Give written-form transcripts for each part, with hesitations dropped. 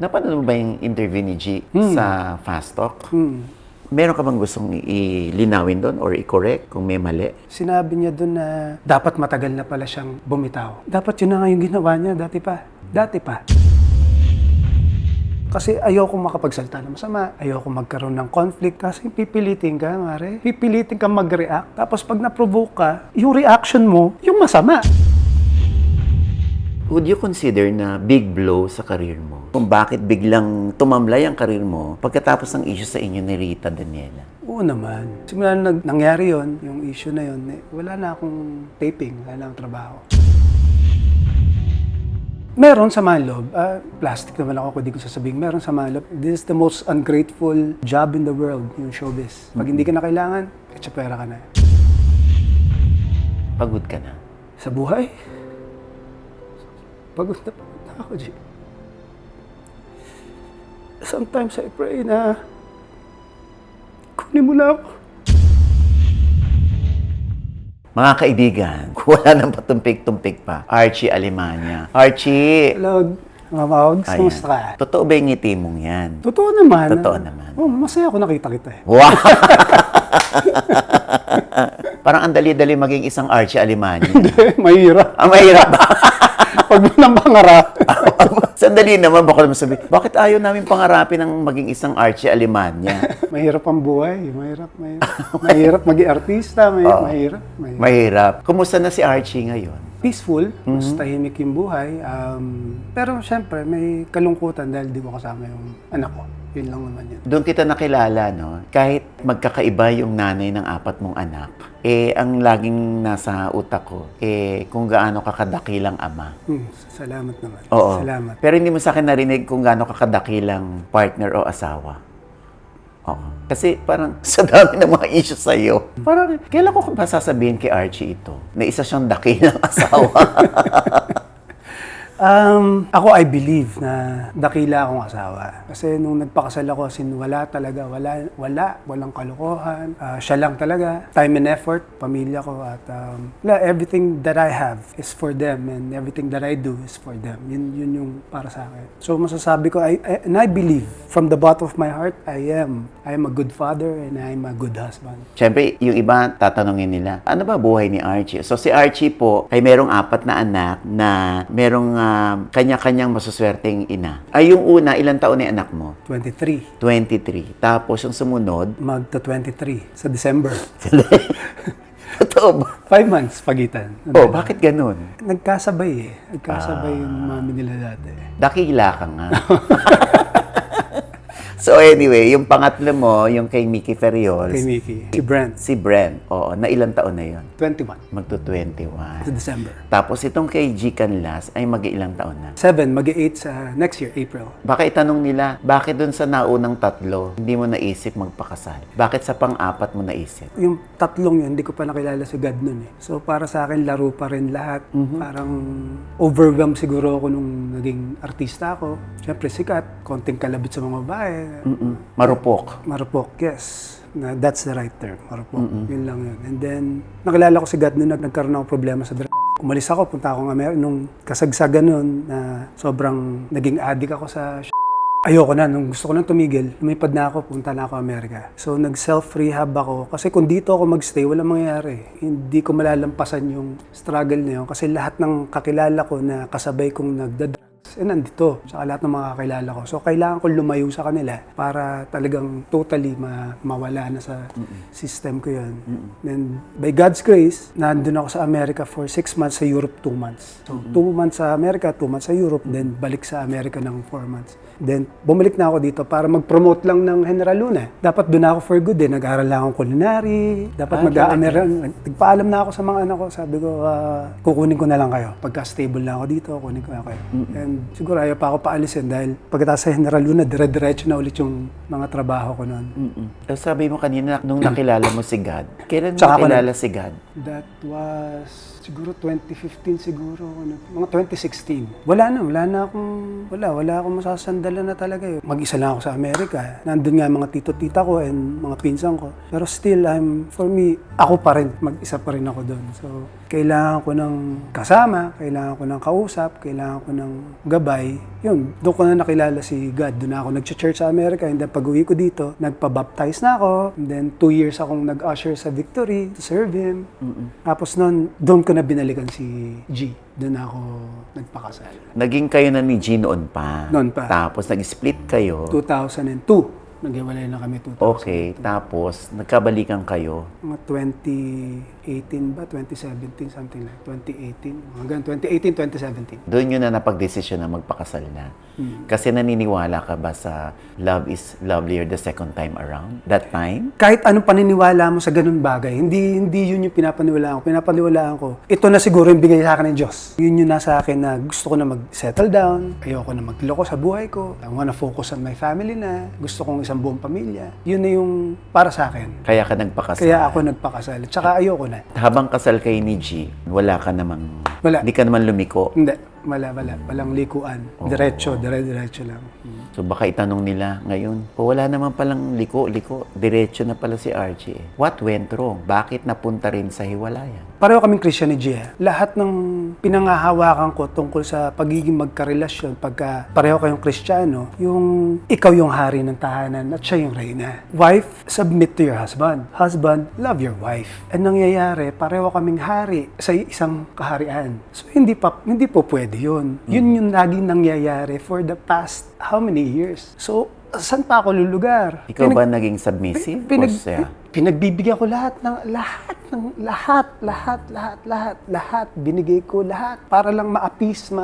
Napanood mo ba yung interview ni G sa Fast Talk? Meron ka bang gustong ilinawin doon or i-correct kung may mali? Sinabi niya doon na dapat matagal na pala siyang bumitaw. Dapat yun na nga yung ginawa niya, dati pa. Dati pa. Kasi ayoko makapagsalita ng masama, ayoko magkaroon ng conflict kasi pipilitin ka, mare. Pipilitin ka mag-react. Tapos pag na-provoke ka, yung reaction mo, yung masama. Would you consider na big blow sa career mo? Kung bakit biglang tumamlay ang career mo pagkatapos ng issue sa inyo ni Rita Daniela? Oo naman. Simula na nangyari yon, yung issue na yon, wala na akong taping, wala na akong trabaho. Meron sa loob, plastic naman ako kung di ko sasabihin, meron sa loob. This is the most ungrateful job in the world, yung showbiz. Pag hindi ka na kailangan, pera ka na. Pagod ka na? Sa buhay? Pagod na ako, G. Sometimes I pray na kunin mo na ako. Mga kaibigan, kung wala nang patumpik-tumpik pa, Archie Alemania. Archie! Hello, Mama Ogs, kumusta ka? Totoo ba yung ngiti mong yan? Totoo naman. Totoo naman. Oh, masaya ako nakita kita eh. Wow! Parang ang dali-dali maging isang Archie Alemania. Mahirap. Mahirap ba? Pag mo nang pangarap. Sandali naman, baka naman sabihin, bakit ayaw namin pangarapin ng maging isang Archie Alemania? Mahirap ang buhay. Mahirap maging artista. Mahirap. Mahirap. Kumusta na si Archie ngayon? Peaceful. Mas tahimik yung buhay. Pero syempre, may kalungkutan dahil di ko kasama yung anak ko. Yun lang naman yun. Doon kita nakilala, no? Kahit magkakaiba yung nanay ng 4 mong anak, ang laging nasa utak ko, kung gaano kakadakilang ama. Salamat naman. Oo. Salamat. Pero hindi mo sa akin narinig kung gaano kakadakilang partner o asawa. Oo. Kasi parang sa dami ng mga issues sa'yo, parang kailan ko ba sasabihin kay Archie ito na isa siyang dakilang asawa? Ako, I believe na dakila akong asawa. Kasi nung nagpakasal ako, wala talaga, walang kalokohan. Siya lang talaga. Time and effort, pamilya ko, at everything that I have is for them and everything that I do is for them. Yun yung para sa akin. So masasabi ko, and I believe from the bottom of my heart, I am a good father and I am a good husband. Siyempre, yung iba, tatanungin nila, ano ba buhay ni Archie? So si Archie po, ay merong 4 na anak na merong kanya-kanyang masuswerteng ina. Ay, yung una, ilang taon na anak mo? 23. 23. Tapos, yung sumunod? Magta 23 sa December. Totoo ba? 5 months pagitan. Oh, bakit ganun? Nagkasabay Nagkasabay yung mami nila dati. Dakila ka nga. So anyway, yung pangatlo mo, yung kay Mickey Ferriols. Kay Mickey. Si Brent. Si Brent. Oo, na ilang taon na yun? 21. Magto-21. Sa December. Tapos itong kay G. Canlas ay mag-ilang taon na? 7, mag-8 sa next year, April. Baka itanong nila, bakit dun sa naunang 3, hindi mo naisip magpakasal? Bakit sa pang-4 mo naisip? Yung 3 yun, hindi ko pa nakilala si God nun eh. So para sa akin, laro pa rin lahat. Parang overwhelmed siguro ako nung naging artista ako. Siyempre sikat, konting kalabit sa mga babae. Marupok. Marupok, yes. That's the right term, marupok. Yun lang yun. And then, nakilala ko si God nung nagkaroon ako problema sa drugs. Umalis ako, punta ako ng Amerika. Nung kasagsagan nun, na sobrang naging addict ako sa ayoko na, nung gusto ko nang tumigil, lumipad na ako, punta na ako Amerika. So, nag-self-rehab ako. Kasi kung dito ako magstay, walang mangyayari. Hindi ko malalampasan yung struggle na yun. Kasi lahat ng kakilala ko na kasabay kong nagdadrugs, nandito. Saka lahat ng mga kakilala ko. So, kailangan ko lumayo sa kanila para talagang totally mawala na sa system ko yun. Then, by God's grace, nandun ako sa Amerika for 6 months, sa Europe 2 months. So, 2 months sa Amerika, 2 months sa Europe, then balik sa Amerika ng 4 months. Then, bumalik na ako dito para mag-promote lang ng General Luna. Dapat doon ako for good eh. Nag-aaral lang akong culinary. Dapat nagpaalam na ako sa mga anak ko. Sabi ko, kukunin ko na lang kayo. Pagka stable na ako dito, kukunin ko na kayo. And siguro ayaw pa ako paalisin dahil pagkatapos sa General Luna, dire-diretso na ulit yung mga trabaho ko noon. Sabi mo kanina, nung nakilala mo si God, kailan mo Tsaka nakilala si God? That was Siguro 2015 siguro, mga 2016. Wala akong masasandalan na talaga eh. Mag-isa lang ako sa Amerika. Nandun nga mga tito-tita ko and mga pinsan ko. Pero still, for me, ako pa rin. Mag-isa pa rin ako doon. So, kailangan ko ng kasama, kailangan ko ng kausap, kailangan ko ng gabay. Yun, doon ko na nakilala si God. Doon ako nag-church sa Amerika. And then pag-uwi ko dito, nagpa-baptize na ako. And then 2 years akong nag-usher sa Victory to serve Him. Tapos noon, doon ko na binalikan si G. Doon ako nagpakasal. Naging kayo na ni G noon pa. Noon pa. Tapos nag-split kayo. 2002. Naghiwalay na kami 2000. Okay, tapos nagkabalikan kayo. Mga 2018 ba? 2017, something like 2018. Hanggang 2018, 2017. Doon yun na napag-desisyon na magpakasal na. Kasi naniniwala ka ba sa love is lovelier the second time around? That time? Kahit anong paniniwala mo sa ganun bagay, hindi yun yung pinapaniwalaan ko. Pinapaniwalaan ko, ito na siguro yung bigay sa akin ng Diyos. Yun yung nasa akin na gusto ko na mag-settle down, ayoko na magloko sa buhay ko, I wanna focus on my family na, gusto kong isang buong pamilya. Yun na yung para sa akin. Kaya ka nagpakasal? Kaya ako nagpakasal. Tsaka ayoko na. Habang kasal kay ni G, wala ka namang... Wala. Hindi ka naman lumiko. Hindi. Walang likuan. Diretso lang. So baka itanong nila ngayon, wala naman palang liko. Diretso na pala si Archie. What went wrong? Bakit napunta rin sa hiwalayan? Pareho kaming Christian ni Gia. Lahat ng pinangahawakan ko tungkol sa pagiging magkarelasyon, pagka pareho kayong Kristiyano, yung ikaw yung hari ng tahanan at siya yung reyna. Wife, submit to your husband. Husband, love your wife. Ang nangyayari, pareho kaming hari sa isang kaharian. So hindi po pwede yun. Yun yung laging nangyayari for the past how many years. So, saan pa ako lulugar? Ikaw ba naging submissive? O siya? Pinagbibigyan ko lahat. Binigay ko lahat para lang ma-appease,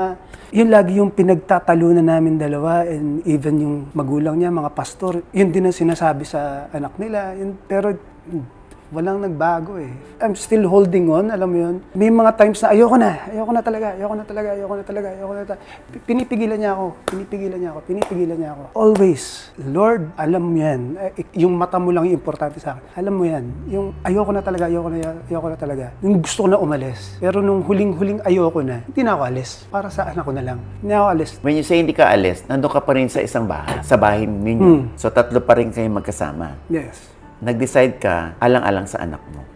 Yun lagi yung pinagtatalunan namin dalawa and even yung magulang niya, mga pastor, yun din ang sinasabi sa anak nila. Pero walang nagbago eh. I'm still holding on, alam mo yun. May mga times na ayoko na talaga. Pinipigilan niya ako. Always, Lord, alam mo yan. Yung mata mo lang yung importante sa akin. Alam mo yan. Yung ayoko na talaga. Yung gusto ko na umalis. Pero nung huling ayoko na, hindi na ako alis. Para sa anak ko na lang. Hindi ako alis. When you say hindi ka alis, nandun ka pa rin sa isang bahay, sa bahay ninyo. So tatlo pa rin kayo magkasama. Yes. Nag-decide ka, alang-alang sa anak mo.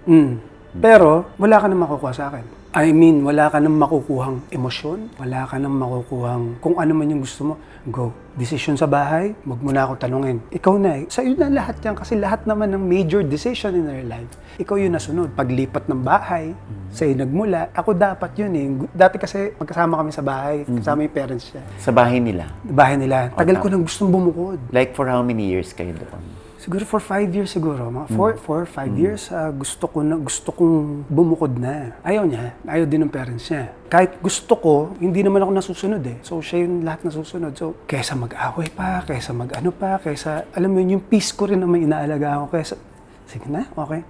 Pero, wala ka nang makukuha sa akin. I mean, wala ka nang makukuhang emosyon, wala ka nang makukuhang kung ano man yung gusto mo. Go. Decision sa bahay, wag mo na ako tanungin. Ikaw na. Sa iyo na lahat yan kasi lahat naman ng major decision in our life, ikaw yung nasunod. Paglipat ng bahay, sa'yo nagmula. Ako dapat yun eh. Dati kasi magkasama kami sa bahay, kasama yung parents niya. Sa bahay nila? Bahay nila. Tagal ko nang gustong bumukod. Like for how many years kayo doon? Siguro for 5 years siguro. Mga 4-5 years, gusto kong bumukod na. Ayaw niya. Ayaw din ng parents niya. Kahit gusto ko, hindi naman ako nasusunod eh. So, siya yung lahat nasusunod. So, kaysa mag-away pa, kaysa alam mo yun, yung peace ko rin naman inaalaga ako. Sige na, okay.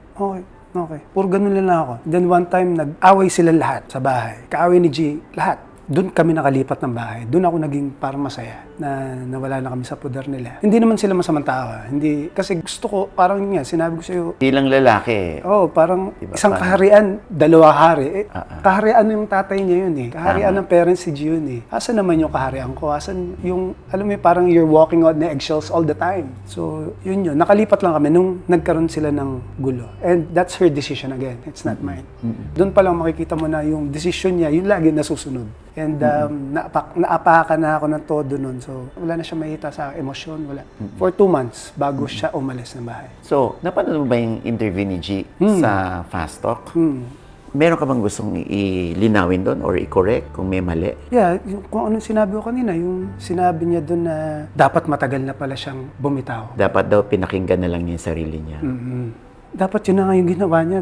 Puro ganun lang ako. Then one time, nag-away sila lahat sa bahay. Kaaway ni G, lahat. Doon kami nakalipat ng bahay. Doon ako naging parang masaya na nawala na kami sa poder nila. Hindi naman sila masamang tao. Hindi, kasi gusto ko, parang nga, sinabi ko sa'yo, bilang lalaki. parang diba, isang parang kaharian, dalawa hari. Kaharian yung tatay niya yun eh. Kaharian ng parents si G yun eh. Asan naman yung kaharian ko? Asan yung, alam mo parang you're walking on the eggshells all the time. So, yun. Nakalipat lang kami nung nagkaroon sila ng gulo. And that's her decision again. It's not mine. Doon pa lang makikita mo na yung decision niya, yun lagi nasusunod. And naapakan na ako ng todo nun. So, wala na siya makita sa emosyon, wala. For 2 months bago siya umalis ng bahay. So, napanood mo ba yung interview ni G sa Fast Talk? Meron ka bang gustong ilinawin doon or i-correct kung may mali? Yeah, kung anong sinabi ko kanina, yung sinabi niya doon na dapat matagal na pala siyang bumitaw. Dapat daw pinakinggan na lang niya yung sarili niya. Dapat yun na nga yung ginawa niya,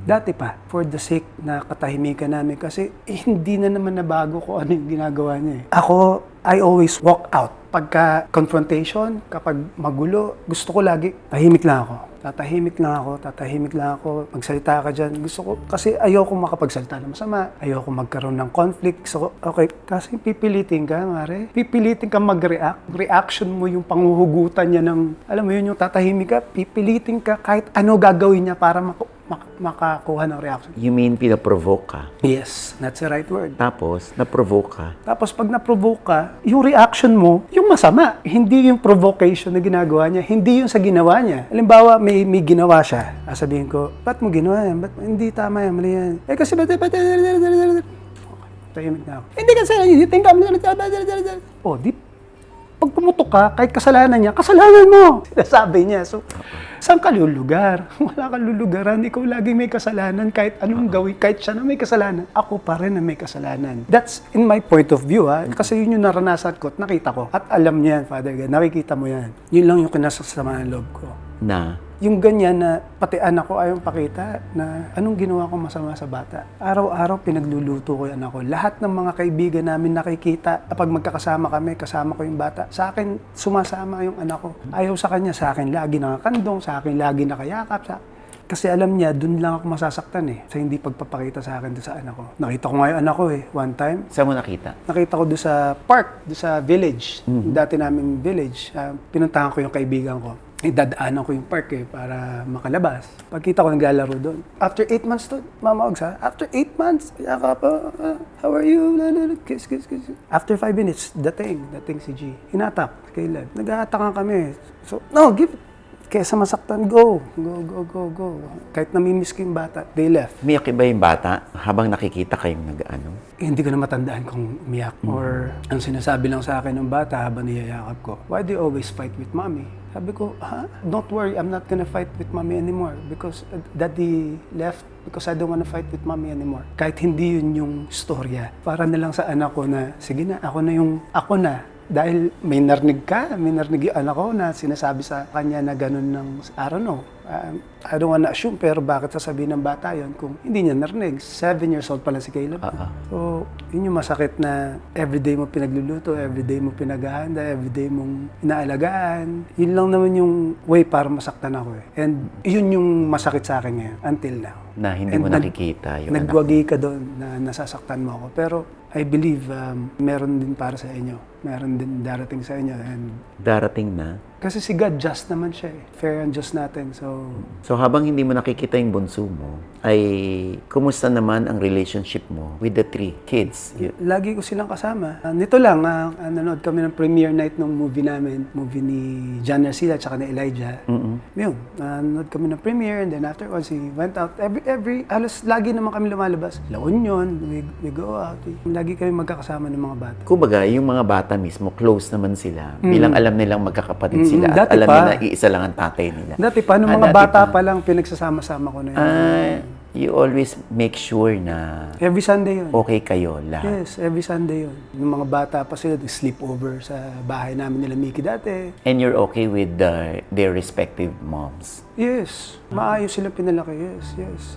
dati pa, for the sake na katahimikan namin kasi hindi na naman nabago ko ano yung ginagawa niya eh. Ako, I always walk out. Pagka confrontation, kapag magulo, gusto ko lagi, tahimik lang ako. Tatahimik lang ako, magsalita ka dyan. Gusto ko, kasi ayoko makapagsalita ng masama, ayoko magkaroon ng conflict. So, okay, kasi pipilitin ka, mare. Pipilitin ka mag-react. Reaction mo yung panguhugutan niya ng, alam mo yun, yung tatahimik ka, pipilitin ka kahit ano gagawin niya para makakuha ng reaction. You mean pinaprovoke ka? Yes, that's the right word. Tapos, naprovoke ka? Tapos pag na-provoke ka, yung reaction mo, yung masama. Hindi yung provocation na ginagawa niya, hindi yung sa ginawa niya. Halimbawa, may ginawa siya. Sabihin ko, ba't mo ginawa yan? Hindi tama yan, mali yan. Kasi tahimik na ako. Hindi kasi, you think I'm... Oh, di pag pumutok ka, kahit kasalanan niya, kasalanan mo! Sinasabi niya. So, saan ka lulugar? Wala kang lulugaran. Ikaw lagi may kasalanan. Kahit anong gawin, kahit siya na may kasalanan, ako pa rin na may kasalanan. That's in my point of view, ha? Kasi yun yung naranasan ko at nakita ko. At alam niya yan, Father God. Nakikita mo yan. Yun lang yung kinasasama ng loob ko. Na? Yung ganyan na pati anak ko ayaw pakita na anong ginawa ko masama sa bata. Araw-araw pinagluluto ko yung anak ko. Lahat ng mga kaibigan namin nakikita kapag magkakasama kami, kasama ko yung bata. Sa akin, sumasama yung anak ko. Ayaw sa kanya, sa akin lagi nakakandong, sa akin lagi nakayakap. Kasi alam niya, dun lang ako masasaktan sa hindi pagpapakita sa akin doon sa anak ko. Nakita ko nga yung anak ko one time. Saan mo nakita? Nakita ko doon sa park, doon sa village. Dati naming village. Pinuntahan ko yung kaibigan ko. Dadaanan ko yung park para makalabas. Pagkita ko naglalaro doon. After 8 months to, Mama Ogsa, after 8 months, yakap, how are you? Kiss. After 5 minutes, dating si G. Hinatak, Caleb. Nag-aatakan kami. So, no, give it. Kesa masaktan, go. Kahit namimiss ko yung bata, they left. Umiyak ba yung bata habang nakikita kayong nag-ano? Hindi ko na matandaan kung umiyak or ang sinasabi lang sa akin ng bata habang niyayakap ko, why do you always fight with mommy? Sabi ko, don't worry, I'm not gonna fight with mommy anymore because daddy left because I don't wanna fight with mommy anymore. Kahit hindi yun yung storya, para na lang sa anak ko na, sige na, ako na. Dahil may narinig yung anak ko na sinasabi sa kanya na ganun ng, I don't know. I don't wanna assume, pero bakit sasabihin ng bata yon kung hindi niya narinig? 7 years old pala si Caleb. So, yun yung masakit na everyday mo pinagluluto, everyday mo pinaghahanda, everyday mong inaalagaan. Yun lang naman yung way para masaktan ako And yun yung masakit sa akin ngayon, until now. Na hindi mo nakikita yung anak mo. Nagwagi ka doon na nasasaktan mo ako. Pero I believe meron din para sa inyo. Meron din darating sa inyo. And darating na? Kasi si God just naman siya Fair and just natin. So habang hindi mo nakikita yung bunso mo, ay kumusta naman ang relationship mo with the 3 kids? Lagi ko silang kasama. Nito lang, nanonood kami ng premiere night ng movie namin. Movie ni John Narcilla at ni Elijah. Yun, nanonood kami ng premiere and then afterwards he went out. Halos lagi naman kami lumalabas. La Union, we go out. Lagi kami magkakasama ng mga bata. Kumbaga, yung mga bata mismo, close naman sila. Bilang alam nilang magkakapatid sila at Dati alam pa. nila iisa lang ang tatay nila. Dati pa, nung mga Dati bata pa. pa lang, pinagsasama-sama ko na yun. You always make sure na Every Sunday yun. okay kayo lahat. Yes, every Sunday yun. Yung mga bata pa sila, sleepover sa bahay namin nila Mickey dati. And you're okay with their respective moms? Yes, maayos sila pinalaki. Yes.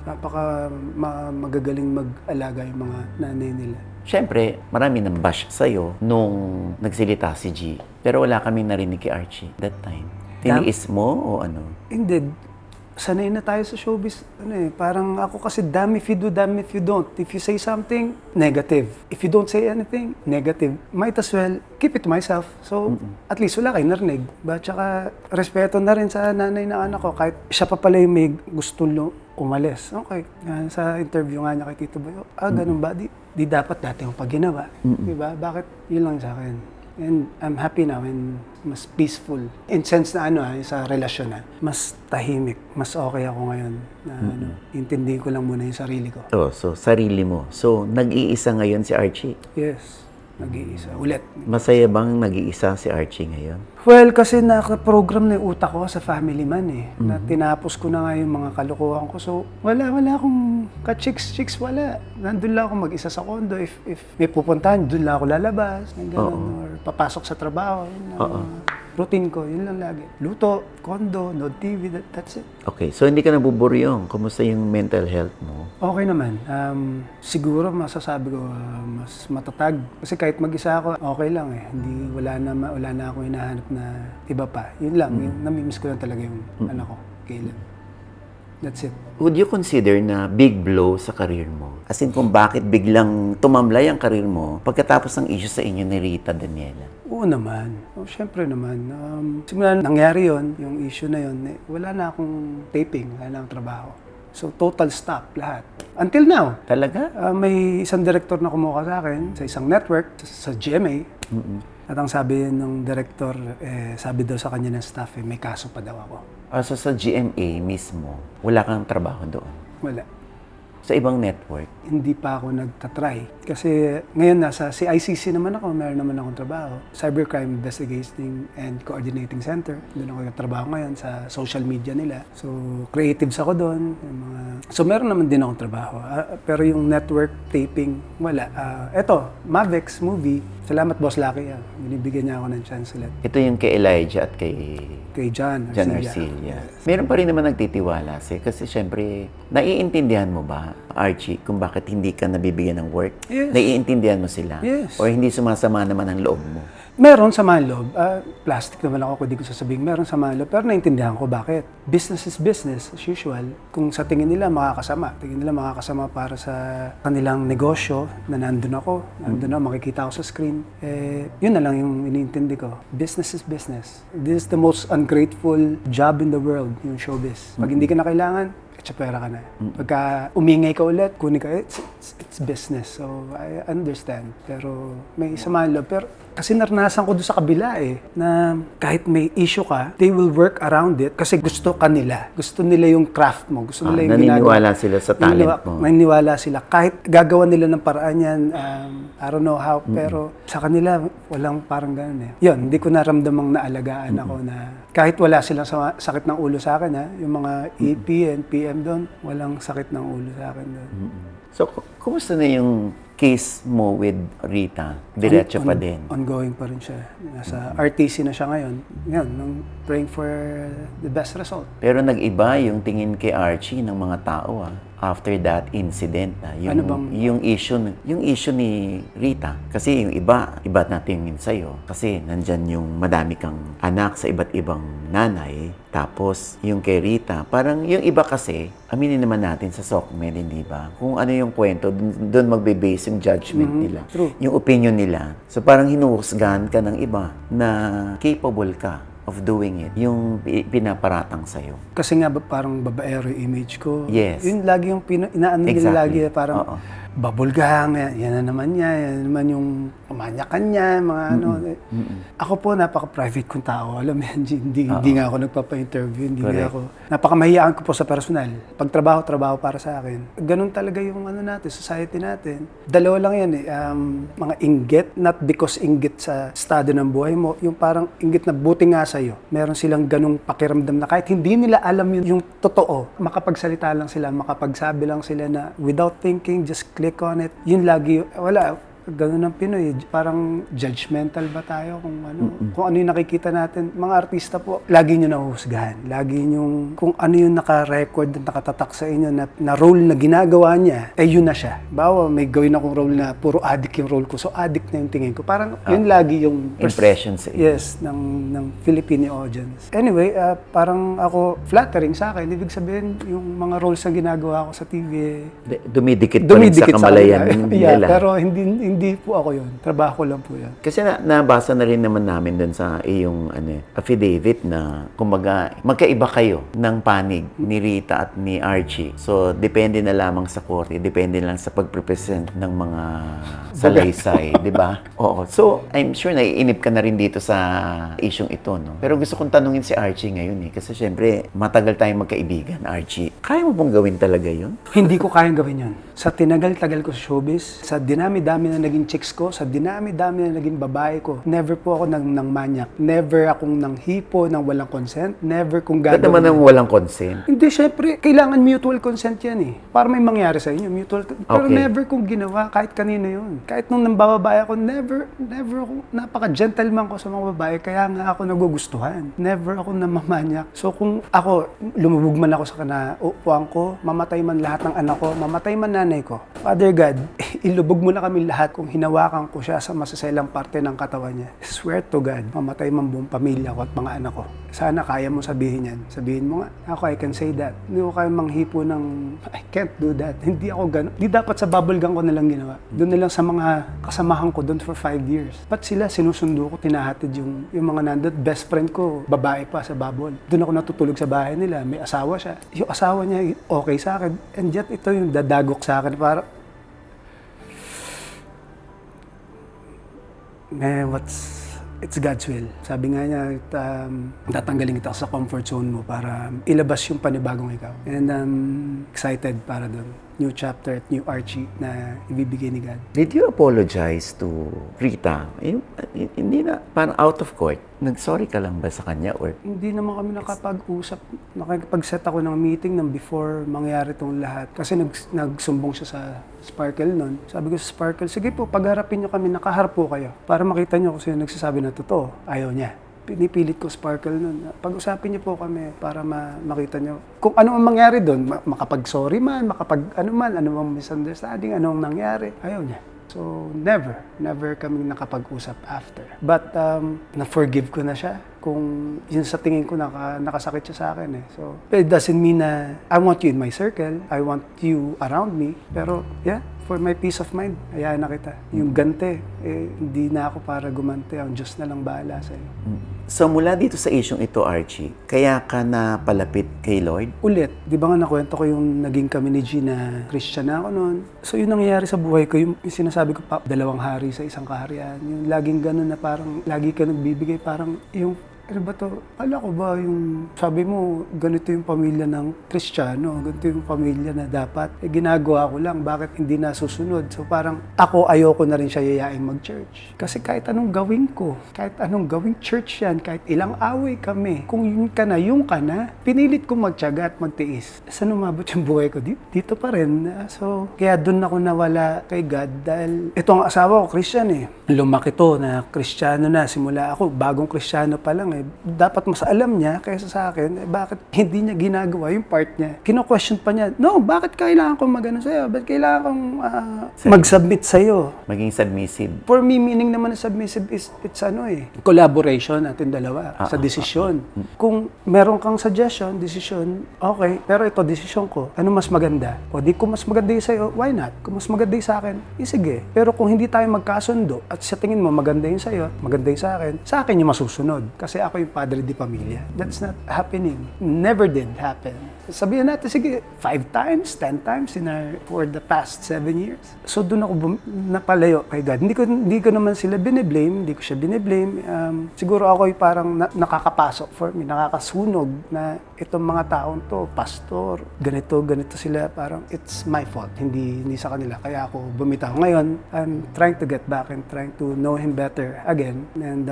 Magagaling mag-alaga yung mga nanay nila. Siyempre, marami nang bash sa'yo nung nagsilita si G. Pero wala kaming narinig kay Archie that time. Tiniis mo o ano? Hindi. Sanay na tayo sa showbiz. Parang ako kasi damn if you do, damn if you don't. If you say something, negative. If you don't say anything, negative. Might as well keep it to myself. So, at least wala kayo narinig. Tsaka, respeto na rin sa nanay ng anak ko. Kahit siya pa pala yung may gusto umalis. Okay. Sa interview nga niya kay Tito Boy, ganun ba? Di dapat dati yung pag ginawa. Diba? Bakit? Yun lang sa akin. And I'm happy now and mas peaceful. In sense na sa relasyon mas tahimik. Mas okay ako ngayon. Intindihin ko lang muna yung sarili ko. So sarili mo. So, nag-iisa ngayon si Archie? Yes. Nag-iisa. Ulit. Masaya bang nag-iisa si Archie ngayon? Well, kasi nakaprogram na yung utak ko sa Family Man Na tinapos ko na nga yung mga kalokohan ko. So, wala akong ka-chicks, wala. Nandun lang ako mag-isa sa kondo. If may pupuntahan, dun lang ako lalabas. Or papasok sa trabaho. Routine ko, yun lang lagi. Luto, kondo, nood TV, that's it. Okay, so hindi ka nabuburyong. Kumusta yung mental health mo? Okay naman. Siguro masasabi ko mas matatag. Kasi kahit mag-isa ako, okay lang Hindi, wala na akong hinahanap na iba pa. Yun lang, namimiss ko lang talaga yung anak ko, Caleb. That's it. Would you consider na big blow sa career mo? As in kung bakit biglang tumamlay ang career mo pagkatapos ng issue sa inyo ni Rita Daniela? Oo naman. Siyempre naman. Simula nangyari yon yung issue na yon wala na akong taping, wala na akong trabaho. So total stop lahat. Until now, Talaga? may isang director na kumuha sa akin sa isang network, sa GMA. At ang sabi ng director, sabi daw sa kanya ng staff, may kaso pa daw ako. So sa GMA mismo, wala kang trabaho doon? Wala. Sa ibang network? Hindi pa ako nagtatry. Kasi ngayon nasa CICC naman ako, meron naman akong trabaho. Cybercrime Investigating and Coordinating Center. Doon ako nagtatrabaho ngayon sa social media nila. So creatives ako doon. So meron naman din akong trabaho. Pero yung network taping, wala. Eto, Mavex movie. Salamat Boss Lucky. Binibigyan niya ako ng chance ulit. Ito yung kay Elijah at kay John Arcilla. Meron pa rin naman nagtitiwala kasi syempre, naiintindihan mo ba, Archie, kung bakit hindi ka nabibigyan ng work? Yes. Naiintindihan mo sila? Yes. O hindi sumasama naman ang loob mo? Meron sa loob. Plastic naman ako, hindi ko sasabihin. Meron sa loob. Pero naintindihan ko bakit. Business is business, as usual. Kung sa tingin nila tingin nila makakasama para sa kanilang negosyo na nandun ako, makikita ako sa screen, yun na lang yung iniintindi ko. Business is business. This is the most ungrateful job in the world, yung showbiz. Pag hindi ka na kailangan, pera ka na. Pagka umingay ka ulit, kunin ka, it's business. So, I understand. Pero may sama loob. Pero kasi naranasan ko doon sa kabila na kahit may issue ka, they will work around it kasi gusto ka nila. Gusto nila yung craft mo. Gusto nila yung naniniwala sila sa talent mo. Naniniwala sila. Kahit gagawa nila ng paraan yan, I don't know how, pero sa kanila, walang parang gano'n Yun, hindi ko naramdamang naalagaan ako na kahit wala silang sakit ng ulo sa akin, yung mga EP and PM doon, walang sakit ng ulo sa akin doon. So, kumusta na yung case mo with Rita? Diretso pa din? Ongoing pa rin siya. Nasa RTC na siya ngayon. Yan, praying for the best result. Pero nag-iba yung tingin kay Archie ng mga tao after that incident yung, ano bang yung issue ni Rita kasi yung iba natingin sa iyo kasi nandyan yung madami kang anak sa iba't ibang nanay tapos yung kay Rita parang yung iba kasi aminin naman natin sa SOCMED hindi ba kung ano yung kwento doon magbe-base yung judgment nila True. yung opinion nila so parang hinuhusgahan ka ng iba na capable ka of doing it, yung pinaparatang sa'yo. Kasi nga parang babaero yung image ko. Yes. Yun lagi yung inaano Exactly. nila lagi, parang babulgang, yan na naman yung kumanyakan niya, mga ano. Ako po, napaka-private kong tao. Alam mo yan, hindi nga ako nagpapa-interview, hindi nga ako. Napaka-mahiyaan ko po sa personal. Pag trabaho para sa akin. Ganun talaga yung ano natin, society natin. Dalawa lang yan mga inggit, not because inggit sa estado ng buhay mo, yung parang inggit na buti nga sa'yo. Meron silang ganung pakiramdam na kahit hindi nila alam yung totoo, makapagsalita lang sila, makapagsabi lang sila na without thinking, just click on it. Yun lagi, wala. Ganun ang Pinoy. Parang judgmental ba tayo kung ano yung nakikita natin. Mga artista po, lagi nyo nahuhusgahan. Lagi nyo, kung ano yung naka-record at nakatatak sa inyo na role na ginagawa niya, yun na siya. Bawa, may gawin akong role na puro addict yung role ko. So, addict na yung tingin ko. Parang yun lagi yung impression sa iyo. Yes, ng Filipino audience. Anyway, parang ako, flattering sa akin. Ibig sabihin, yung mga roles na ginagawa ko sa TV, dumidikit pa rin sa kamalayan yeah, nila. pero hindi po ako yun. Trabaho ko lang po yan. Kasi nabasa na rin naman namin dun sa iyong affidavit na kumbaga magkaiba kayo ng panig ni Rita at ni Archie. So, depende na lamang sa korte, depende lang sa pagprepresent ng mga salaysay, di ba? Oo. So, I'm sure naiinip ka na rin dito sa isyong ito, no? Pero gusto kong tanungin si Archie ngayon kasi syempre, matagal tayong magkaibigan, Archie. Kaya mo bang gawin talaga yun? Hindi ko kayang gawin yun. Sa tinagal-tagal ko sa showbiz, sa dinami-dami na naging chicks ko, sa dinami-dami na naging babae ko, never po ako ng manyak. Never akong nang hipo, nang walang consent. Never kung Ba't gagawin. naman nang walang consent? Hindi, syempre, kailangan mutual consent yan para may mangyari sa inyo, mutual. Pero Okay. never kong ginawa, kahit kanino yun. Kahit nung nambababae ako, never ako, napaka-gentleman ko sa mga babae, kaya nga ako nagugustuhan. Never ako namamanyak. So kung ako, lumubog man ako sa upuan ko, mamatay man lahat ng anak ko, mamatay man nanay ko, Father God, ilubog mo na kami lahat kung hinawakan ko siya sa masasailang parte ng katawan niya, swear to God, mamatay man buong pamilya ko at mga anak ko. Sana kaya mo sabihin yan. Sabihin mo nga, ako, I can say that. Hindi ko kaya manghipo ng, I can't do that. Hindi ako ganun. Hindi dapat sa bubble gang ko nalang ginawa. Doon na lang sa mga kasamahan ko doon for 5 years. Ba't sila sinusundo ko, tinahatid yung mga nandun. Best friend ko, babae pa sa bubble. Doon ako natutulog sa bahay nila. May asawa siya. Yung asawa niya, okay sa akin. And yet, ito yung dadagok sa akin. Para, it's God's will. Sabi nga niya, tatanggalin kita sa comfort zone mo para ilabas yung panibagong ikaw. And I'm excited para doon. New chapter at new Archie na ibibigay ni God. Did you apologize to Rita? Hindi na, parang out of court. Nag-sorry ka lang ba sa kanya? Or Hindi naman kami nakapag-usap. Nakipag-set ako ng meeting ng before mangyari itong lahat. Kasi nagsumbong siya sa Sparkle nun. Sabi ko sa Sparkle, sige po, pagharapin nyo kami, nakaharap po kayo. Para makita nyo kung sino nagsasabi na totoo. Ayaw niya. Pinipilit ko Sparkle nun. Pag-usapin niyo po kami para makita niyo kung ano ang mangyari doon. Makapag-sorry man, ano mang misunderstanding, ano ang nangyari. Ayaw niya. So, never kami nakapag-usap after. But, na-forgive ko na siya kung yun sa tingin ko nakasakit siya sa akin eh. So, it doesn't mean na I want you in my circle, I want you around me. Pero, yeah, for my peace of mind, hayaan na kita. Yung gante, hindi na ako para gumante. Ang Diyos na lang bahala sa'yo. So mula dito sa isyong ito, Archie, kaya ka na palapit kay Lord? Ulit, di ba nga nakwento ko yung naging kami ni G na Christian na ako noon. So yung nangyayari sa buhay ko, yung sinasabi ko pa, 2 hari sa isang kaharian. Yung laging ganun na parang, lagi ka nagbibigay, parang yung ano ba to? Ala ko ba yung, sabi mo, ganito yung pamilya ng Kristiyano, ganito yung pamilya na dapat. Ginagawa ko lang, bakit hindi nasusunod? So parang ako, ayoko na rin siya yayain mag-church. Kasi kahit anong gawin ko, kahit anong gawing church yan, kahit ilang away kami, kung yung ka na, pinilit ko magtiyaga at magtiis. Saan umabot yung buhay ko? Dito pa rin. So, kaya doon ako nawala kay God dahil ito ang asawa ko, Christian eh. Lumaki to na Kristiyano na, simula ako, bagong Kristiyano pa lang dapat mas alam niya kaysa sa akin, bakit hindi niya ginagawa yung part niya. Kino-question pa niya, no, bakit kailangan kong mag-ano sa'yo? Bakit kailangan kong mag-submit sa'yo? Maging submissive. For me, meaning naman ng submissive is, it's collaboration natin dalawa sa desisyon. Kung meron kang suggestion, decision, okay, pero ito, desisyon ko, ano mas maganda? O di ko mas maganda yung sa'yo, why not? Kung mas maganda yung sa akin, sige. Pero kung hindi tayo magkasundo, at sa tingin mo maganda yung sa'yo, maganda yung sa akin yung masusunod. Kasi ako yung padre di pamilya. That's not happening. Never did happen. Sabihin natin, sige, 5 times, 10 times for the past 7 years. So doon ako napalayo kay God. Hindi ko naman sila bine-blame, hindi ko siya bine-blame. Siguro ako yung parang nakakapasok for me, nakakasunog na itong mga taong to, pastor, ganito sila, parang it's my fault, hindi sa kanila. Kaya ako bumitaw. Ngayon, I'm trying to get back and trying to know Him better again. And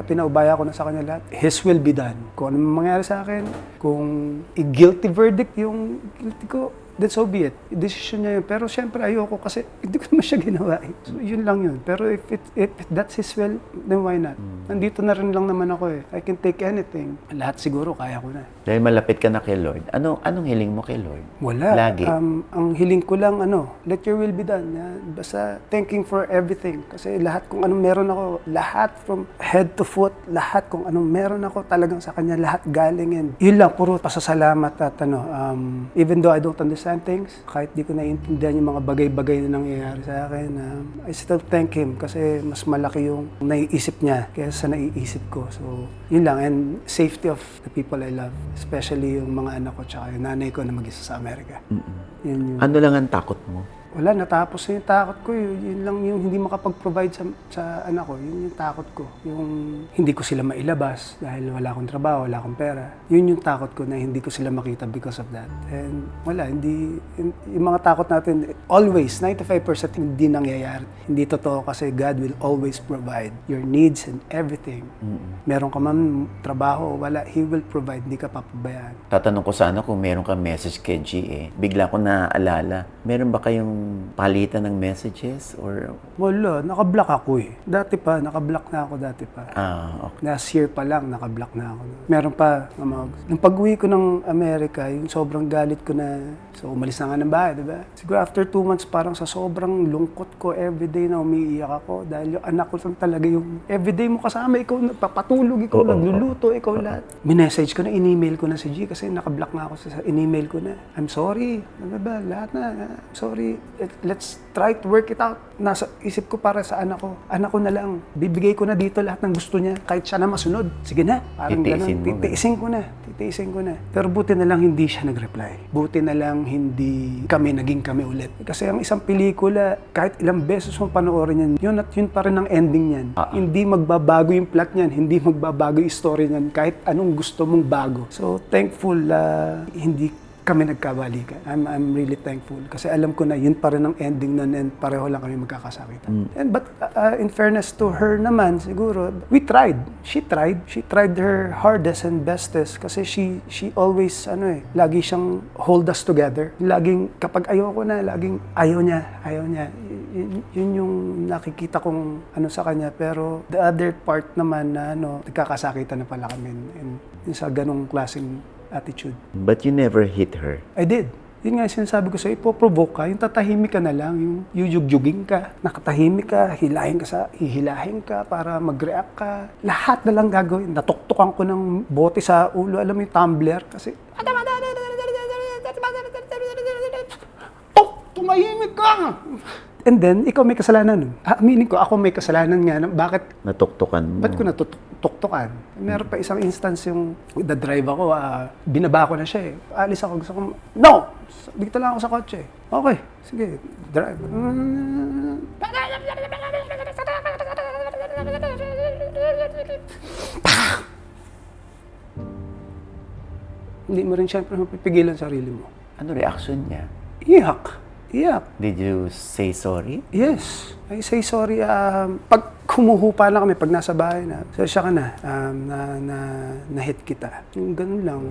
pinaubaya ko na sa kanya lahat. His will be done. Kung ano mangyari sa akin, kung guilty verdict yung guilty ko, then so be it. Decision niya yun. Pero siyempre ayoko kasi hindi ko naman siya ginawa eh. So yun lang yun. Pero if that's His will, then why not? Nandito na rin lang naman ako eh. I can take anything. Lahat siguro kaya ko na. Dahil malapit ka na kay Lord, anong hiling mo kay Lord? Wala. Lagi. Ang hiling ko lang, let your will be done. Basta thanking for everything. Kasi lahat kung anong meron ako, lahat from head to foot, lahat kung anong meron ako, talagang sa Kanya, lahat galing. And yun lang, puro pasasalamat at even though I don't understand things, kahit di ko naiintindihan yung mga bagay-bagay na nangyayari sa akin, I still thank Him kasi mas malaki yung naiisip niya kaysa sa naiisip ko. So, yun lang. And safety of the people I love, especially yung mga anak ko tsaka yung nanay ko na mag-isa sa Amerika. Yun. Ano lang ang takot mo? Wala, natapos na yung takot ko. Yun lang yung hindi makapag-provide sa anak ko. Yun yung takot ko. Yung hindi ko sila mailabas dahil wala akong trabaho, wala akong pera. Yun yung takot ko na hindi ko sila makita because of that. And wala, yung mga takot natin, always, 95% hindi nangyayari. Hindi totoo kasi God will always provide your needs and everything. Meron ka man trabaho, wala, He will provide, hindi ka papabayaan. Tatanong ko sana kung meron kang message kay G eh. Bigla ko naalala, meron ba kayong palitan ng messages or... Wala, nakablock ako eh. Dati pa, nakablock na ako dati pa. Okay. Last year pa lang, nakablock na ako. Meron pa, nung pag-uwi ko ng Amerika, yung sobrang galit ko na, so umalis na nga ng bahay, di ba? Siguro after 2 months, parang sa sobrang lungkot ko, everyday na umiiyak ako. Dahil yung anak ko lang talaga yung everyday mo kasama, ikaw nagpapatulog, ikaw nagluluto, ikaw lahat. Minessage ko na, in-email ko na si G kasi nakablock na ako sa in-email ko na. I'm sorry, ano ba, lahat na, I'm sorry. Let's try to work it out. Nasa isip ko para sa anak ko. Anak ko na lang. Bibigay ko na dito lahat ng gusto niya. Kahit siya na masunod. Sige na. Parang ganun. Titiisin ko na. Titiisin ko na. Pero buti na lang hindi siya nag-reply. Buti na lang hindi naging kami ulit. Kasi ang isang pelikula, kahit ilang beses mo panoorin yan, yun at yun pa rin ang ending niyan. Hindi magbabago yung plot niyan. Hindi magbabago yung story niyan. Kahit anong gusto mong bago. So, thankful hindi kami nagkabalikan. I'm really thankful kasi alam ko na yun pa rin ang ending nun and pareho lang kami magkakasakitan. But in fairness to her naman, siguro, we tried. She tried. She tried her hardest and bestest kasi she always, lagi siyang hold us together. Laging, kapag ayoko na, laging ayaw niya. Yun yung nakikita kong sa kanya. Pero the other part naman na nagkakasakitan na pala kami in sa ganong klaseng attitude. But you never hit her. I did. Yun nga sinasabi ko sa'yo, ipoprovoke ka, yung tatahimik ka na lang, yung yujugjugin ka, nakatahimik ka, hihilahin ka para mag-react ka. Lahat na lang gagawin. Natuktukan ko ng bote sa ulo, alam mo yung tumbler, kasi tumahimik ka! And then, ikaw may kasalanan nun. Aminin ko, ako may kasalanan nga. Bakit? Natuktukan mo. Ba't ko natuktukan? Meron pa isang instance yung the drive ako, binaba ko na siya eh. Alis ako, gusto ko, no! Dito lang ako sa kotse. Okay, sige, drive. Hindi mo rin siyempre mapipigilan sarili mo. Ano reaction niya? Iyak. Did you say sorry? Yes. I say sorry. Pag kumuhupa na kami, pag nasa bahay na, so siya ka na, na-hit kita. Yung ganun lang.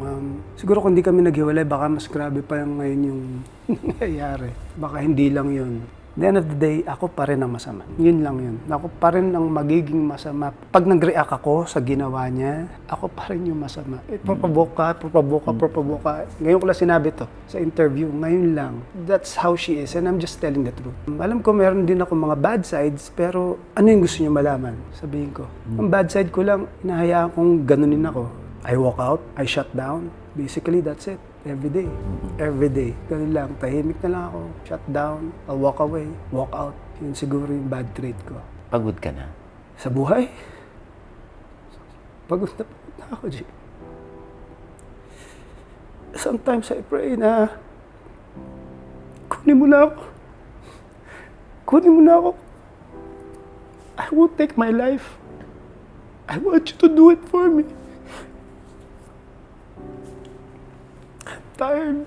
Siguro kung di kami naghiwalay, baka mas grabe pa yung ngayon yung nangyayari. Baka hindi lang yun. At the end of the day, ako pa rin ang masama. Yun lang yun. Ako pa rin ang magiging masama. Pag nag-react ako sa ginawa niya, ako pa rin yung masama. Provoke ka. Ngayon ko lang sinabi to sa interview. Ngayon lang. That's how she is and I'm just telling the truth. Alam ko meron din ako mga bad sides, pero ano yung gusto niyo malaman? Sabihin ko. Ang bad side ko lang, hinahayaan kong ganunin ako. I walk out, I shut down. Basically, that's it. Every day. Ganun lang. Tahimik na lang ako. Shut down. I'll walk away. Walk out. Yun siguro yung bad trait ko. Pagod ka na? Sa buhay? Pagod na ako, G. Sometimes I pray na kunin mo na ako. I won't take my life. I want you to do it for me. Tired.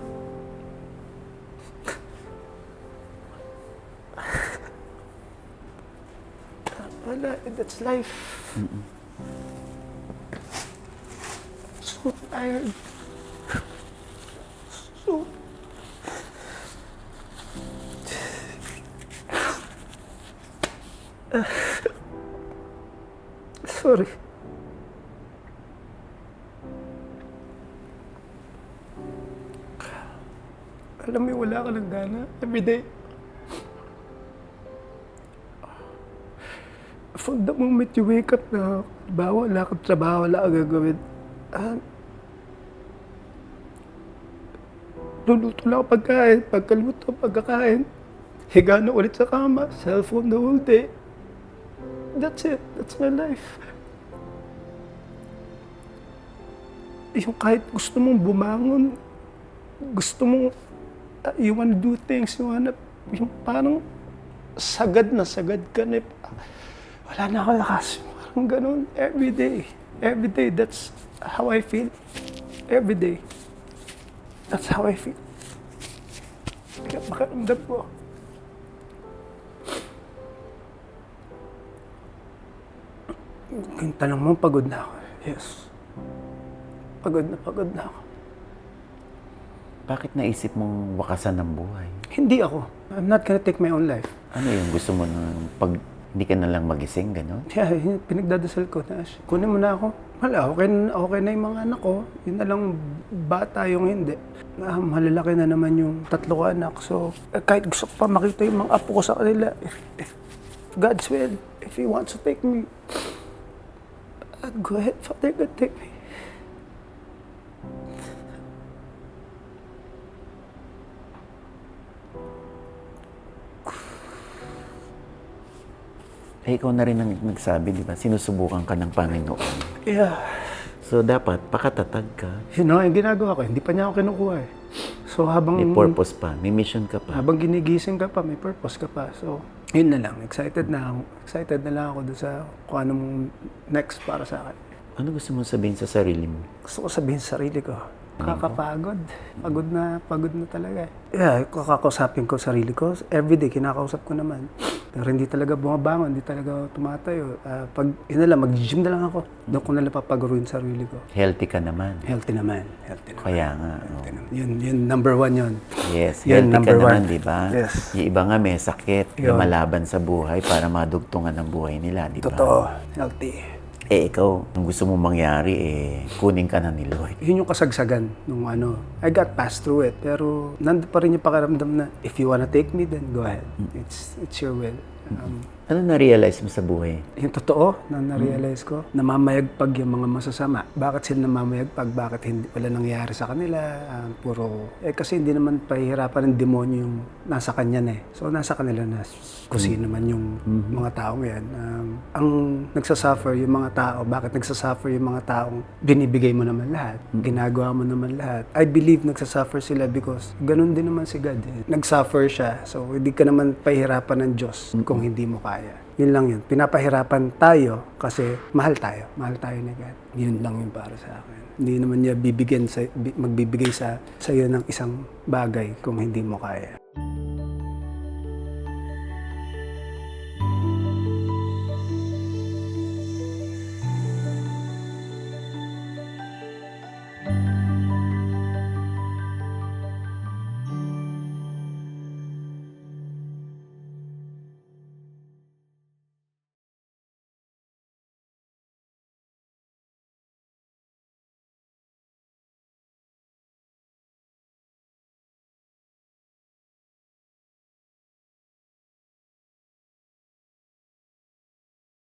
Wala, that's life. So tired. Sorry. Alam mo, wala ka ng gana. Everyday. From the moment you wake up na, wala kang trabaho, wala kang gagawin. Luluto lang ang pagkain. Pagkaluto, pagkakain. Higa na ulit sa kama. Cellphone the whole day. That's it. That's my life. Yung kahit gusto mong bumangon, gusto mong you wanna do things, yung parang sagad ka na, wala na ako lakas. Parang ganun, every day, that's how I feel. Every day. That's how I feel. Kaya makaramdam ko. Yung tanong mo, pagod na ako. Yes. Pagod na ako. Bakit naisip mong wakasan ng buhay? Hindi ako. I'm not gonna take my own life. Ano yung gusto mo na pag hindi ka na lang magising, gano'n? Yeah, yun, pinagdadasal ko na, kunin mo na ako. Wala, okay na yung mga anak ko. Yun na lang bata yung hindi. Malalaki na naman yung 3 ko anak. So, kahit gusto ko pa makita yung mga apo ko sa kanila, if God's will, if He wants to take me, go ahead, Father God, take me. Eh, ikaw na rin ang nagsabi, di ba? Sinusubukan ka ng Panginoon. Yeah. So, dapat pakatatag ka. Yun know, yung ginagawa ko, hindi pa niya ako kinukuha eh. So, habang... May purpose pa. May mission ka pa. Habang ginigising ka pa, may purpose ka pa. So, yun na lang. Excited na ako. Excited na lang ako doon sa kung anong next para sa akin. Ano gusto mo sabihin sa sarili mo? Gusto ko sabihin sa sarili ko, kakapagod. Pagod na talaga. Yeah, kakausapin ko sarili ko. Everyday, kinakausap ko naman. Pero hindi talaga bumabangon, hindi talaga tumatayo. Pag yun na lang, mag-gym na lang ako. Doon ko na lang papaguruin sarili ko. Healthy ka naman. Healthy naman. Kaya nga. Yun, number 1 yun. Yes, Yun, healthy ka number naman, one. di ba? Yes. Yung iba nga may sakit, Yun. lumalaban sa buhay para madugtungan ang buhay nila, di ba? Totoo. Healthy. Eh, ikaw, ang gusto mong mangyari, kunin ka na ni Lord. Yun yung kasagsagan nung ano. I got passed through it. Pero nandun pa rin yung pakiramdam na if you wanna take me, then go ahead. It's your will. Ano na-realize mo sa buhay? Yung totoo na na-realize ko, namamayagpag yung mga masasama. Bakit sila namamayagpag? Bakit hindi wala nangyayari sa kanila? Kasi hindi naman pahihirapan ng demonyo yung nasa kanya na eh. So nasa kanila na kung sino man yung mga taong yan. Ang nagsasuffer yung mga tao, bakit nagsasuffer yung mga taong binibigay mo naman lahat, ginagawa mo naman lahat. I believe nagsasuffer sila because ganun din naman si God. Eh. Nagsuffer siya, so hindi ka naman pahihirapan ng Diyos kung hindi mo kaya. Yun lang yun. Pinapahirapan tayo kasi mahal tayo. Mahal tayo ni God. Yun lang yun para sa akin. Hindi naman niya magbibigay sa iyo ng isang bagay kung hindi mo kaya.